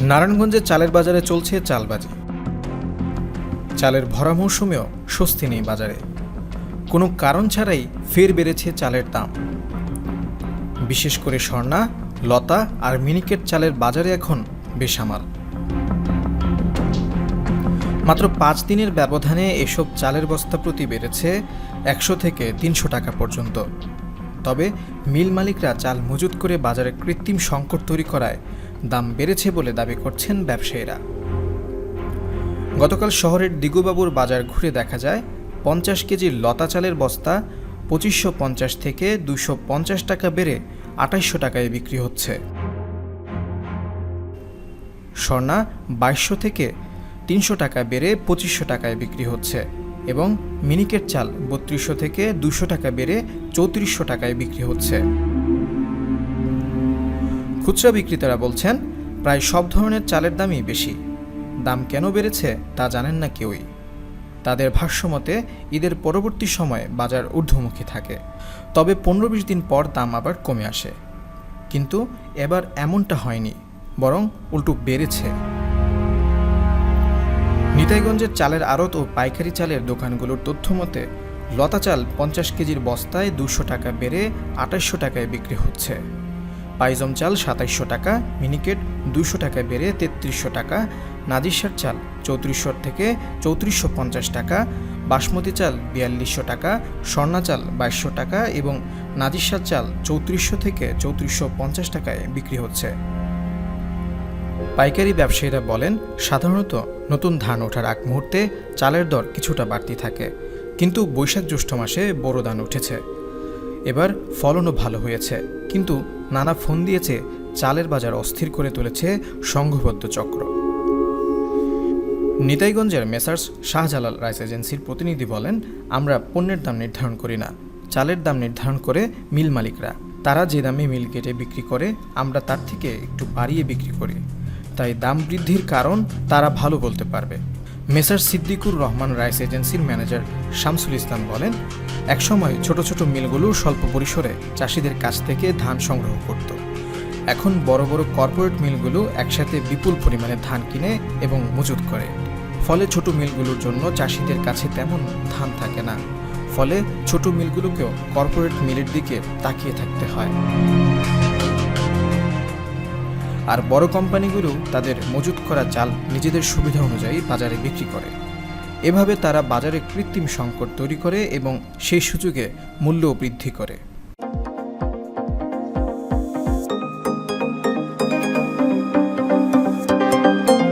নারায়ণগঞ্জে চালের বাজারে চলছে চালবাজি। চালের ভরা মৌসুমেও স্বস্তি নেই বাজারে। কোনো কারণ ছাড়াই ফের বেড়েছে চালের দাম। বিশেষ করে স্বর্ণা, লতা আর মিনিকেট চালের বাজারে এখন বেসামাল। মাত্র 5 দিনের ব্যবধানে এসব চালের বস্তা প্রতি বেড়েছে 100 থেকে 300 টাকা পর্যন্ত। তবে মিল মালিকরা চাল মজুত করে বাজারে কৃত্রিম সংকট তৈরি করায় দাম বেড়েছে বলে দাবি করছেন ব্যবসায়ীরা। গতকাল শহরের দিগুবাবুর বাজার ঘুরে দেখা যায় 50 কেজির লতা চালের বস্তা 2550 থেকে 250 টাকা বেড়ে 2800 টাকায় বিক্রি হচ্ছে। স্বর্ণা 2200 থেকে 300 টাকা বেড়ে 2500 টাকায় বিক্রি হচ্ছে এবং মিনিকেট চাল 3200 থেকে 200 টাকা বেড়ে 3400 টাকায় বিক্রি হচ্ছে। খুচরা বিক্রেতারা বলছেন, প্রায় সব ধরনের চালের দামই বেশি। দাম কেন বেড়েছে তা জানেন না কেউই। তাদের ভাষ্যমতে ঈদের পরবর্তী সময়ে বাজার ঊর্ধ্বমুখী থাকে, তবে 15-20 দিন পর দাম আবার কমে আসে। কিন্তু এবার এমনটা হয়নি, বরং উল্টো বেড়েছে। নিতাইগঞ্জের চালের আড়ত ও পাইকারি চালের দোকানগুলোর তথ্য মতে লতা চাল 50 কেজির বস্তায় 200 টাকা বেড়ে 2800 টাকায় বিক্রি হচ্ছে। পাইজম চাল 2700 টাকা, মিনিকেট 200 টাকা বেড়ে 3300 টাকা, নাজিরশার চাল 3400 থেকে 3450 টাকা, বাসমতি চাল 4200 টাকা, স্বর্ণা চাল 2200 টাকা এবং নাজিরশার চাল 3400 থেকে 3450 টাকায় বিক্রি হচ্ছে। পাইকারি ব্যবসায়ীরা বলেন, সাধারণত নতুন ধান ওঠার আগ মুহূর্তে চালের দর কিছুটা বাড়তি থাকে, কিন্তু বৈশাখ জ্যৈষ্ঠ মাসে বোরো ধান উঠেছে। এবার ফলনও ভালো হয়েছে, কিন্তু নানা ফোন দিয়েছে চালের বাজার অস্থির করে তুলেছে সংঘবদ্ধ চক্র। নিতাইগঞ্জের মেসার্স শাহজালাল রাইস এজেন্সির প্রতিনিধি বলেন, আমরা পণ্যের দাম নির্ধারণ করি না, চালের দাম নির্ধারণ করে মিল মালিকরা। তারা যে দামে মিল কেটে বিক্রি করে আমরা তার থেকে একটু বাড়িয়ে বিক্রি করি, তাই দাম বৃদ্ধির কারণ তারা ভালো বলতে পারবে। মেসার্স সিদ্দিকুর রহমান রাইস এজেন্সির ম্যানেজার শামসুল ইসলাম বলেন, একসময় ছোট ছোট মিলগুলো স্বল্প পরিসরে চাষিদের কাছ থেকে ধান সংগ্রহ করত। এখন বড় বড় কর্পোরেট মিলগুলো একসাথে বিপুল পরিমাণে ধান কিনে এবং মজুত করে। ফলে ছোট মিলগুলোর জন্য চাষিদের কাছে তেমন ধান থাকে না। ফলে ছোট মিলগুলোকেও কর্পোরেট মিলের দিকে তাকিয়ে থাকতে হয়। আর বড় কোম্পানিগুলো তাদের মজুত করা চাল নিজেদের সুবিধা অনুযায়ী বাজারে বিক্রি করে। এভাবে তারা বাজারে কৃত্রিম সংকট তৈরি করে এবং সেই সুযোগে মূল্য বৃদ্ধি করে।